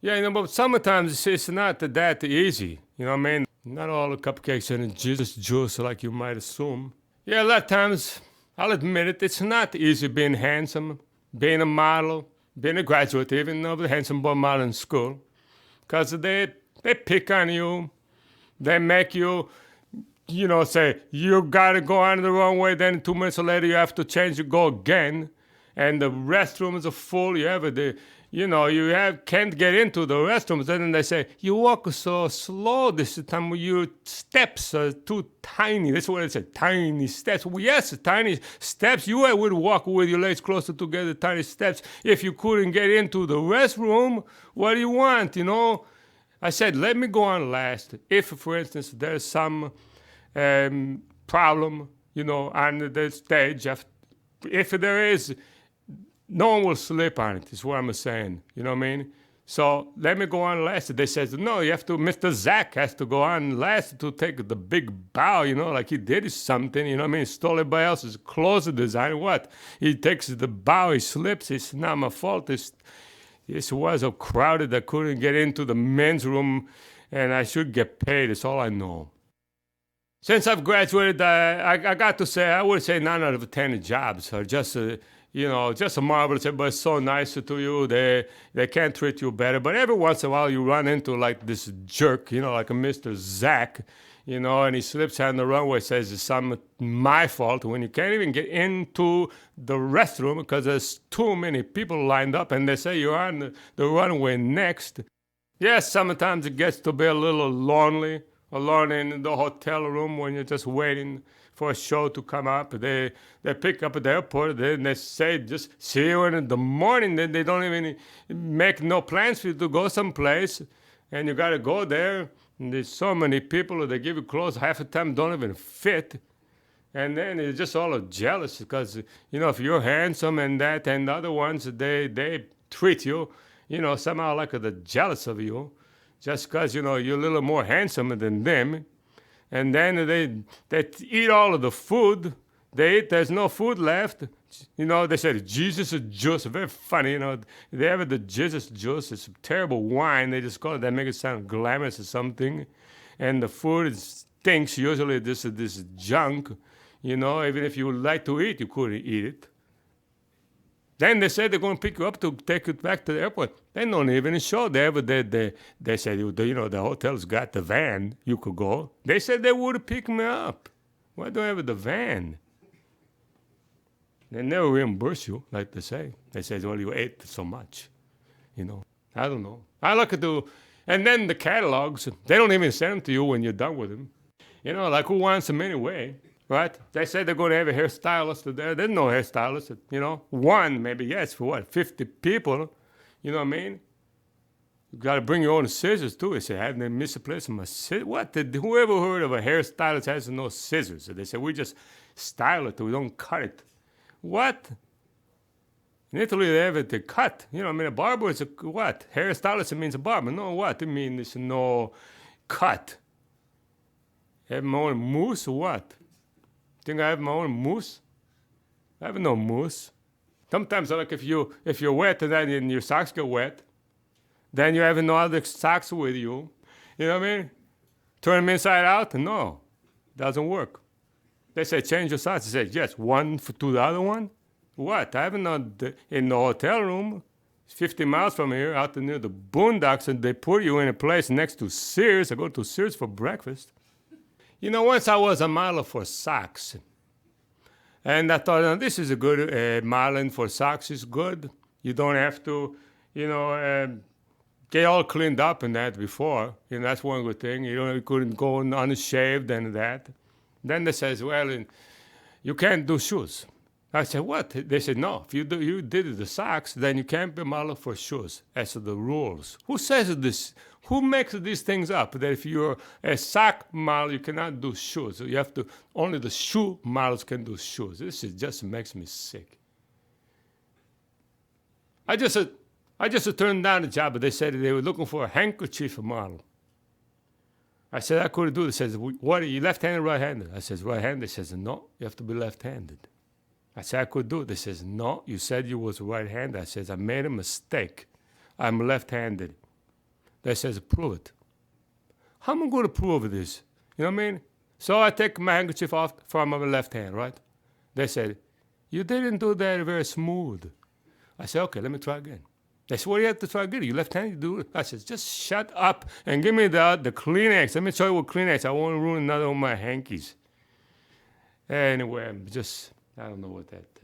Yeah, but sometimes it's not that easy. You know what I mean? Not all the cupcakes are in Jesus juice like you might assume. Yeah, a lot of times, I'll admit it, it's not easy being handsome, being a model, being a graduate, even though the handsome boy model in school. Because they pick on you. They make you, say, you got to go on the wrong way. Then 2 minutes later, you have to change, you go again. And the restrooms are full. Can't get into the restrooms. Then they say, you walk so slow this time. Your steps are too tiny. That's what it said, tiny steps. Well, yes, tiny steps. You would walk with your legs closer together, tiny steps. If you couldn't get into the restroom, what do you want, I said, let me go on last. If, for instance, there's some problem, on the stage, if there is, no one will slip on it, is what I'm saying. You know what I mean? So let me go on last. They says, no, you have to, Mr. Zach has to go on last to take the big bow, like he did something, you know what I mean? He stole everybody else's clothes design. What? He takes the bow, he slips, it's not my fault. This was so crowded I couldn't get into the men's room, and I should get paid. That's all I know. Since I've graduated, I got to say, I would say 9 out of 10 jobs are just just a marvelous. Everybody's so nice to you. They can't treat you better. But every once in a while, you run into like this jerk, like a Mr. Zach, and he slips on the runway, says it's my fault when you can't even get into the restroom because there's too many people lined up, and they say you're on the runway next. Yes, sometimes it gets to be a little lonely, alone in the hotel room when you're just waiting for a show to come up. They pick up at the airport, then they say, just see you in the morning. Then they don't even make no plans for you to go someplace. And you got to go there. And there's so many people, they give you clothes, half the time don't even fit. And then it's just all jealous because, if you're handsome and that, and the other ones, they treat you, somehow like they're jealous of you. Just because, you're a little more handsome than them. And then they eat all of the food. They eat, there's no food left. They said Jesus juice, very funny, They have the Jesus juice, it's terrible wine. They just call it, they make it sound glamorous or something. And the food stinks, usually this junk, even if you would like to eat, you couldn't eat it. Then they said they're going to pick you up to take you back to the airport. They don't even show. They said, the hotel's got the van. You could go. They said they would pick me up. Why do I have the van? They never reimburse you, like they say. They say, well, you ate so much. I don't know. I look at and then the catalogs, they don't even send them to you when you're done with them. Like who wants them anyway? Right? They say they're going to have a hairstylist there. There's no hairstylist, One, maybe, yes, for what? 50 people, you know what I mean? You got to bring your own scissors, too. They say, I haven't misplaced my scissors. What? Whoever heard of a hairstylist has no scissors? They say, we just style it, we don't cut it. What? In Italy, they have it, they cut. A barber is what? Hairstylist, means a barber. No, what? It means no cut. Have my own mousse or what? Think I have my own mousse? I have no mousse. Sometimes, like if you're wet and then your socks get wet, then you have no other socks with you. You know what I mean? Turn them inside out? No, doesn't work. They say change your socks. They say yes, one to the other one. What? I have not in the hotel room. It's 50 miles from here, out near the boondocks, and they put you in a place next to Sears. I go to Sears for breakfast. Once I was a model for socks. And I thought, this is a good modeling for socks is good. You don't have to, get all cleaned up and that before. That's one good thing. You couldn't go unshaved and that. Then they says, well, you can't do shoes. I said, what? They said, no, if you did the socks, then you can't be a model for shoes. That's the rules. Who says this? Who makes these things up? That if you're a sock model, you cannot do shoes. You have to, only the shoe models can do shoes. This just makes me sick. I just turned down the job, but they said they were looking for a handkerchief model. I said, I couldn't do it. They said, what, are you left-handed or right-handed? I said, right-handed. They says, no, you have to be left-handed. I said, I could do it. They says, no, you said you was right-handed. I said, I made a mistake. I'm left-handed. They says, prove it. How am I going to prove this? You know what I mean? So I take my handkerchief off from my left hand, right? They said, you didn't do that very smooth. I said, okay, let me try again. They said, what do you have to try again? You left-handed, you do it. I said, just shut up and give me the Kleenex. Let me show you what Kleenex. I won't ruin another one of my hankies. Anyway, I don't know what that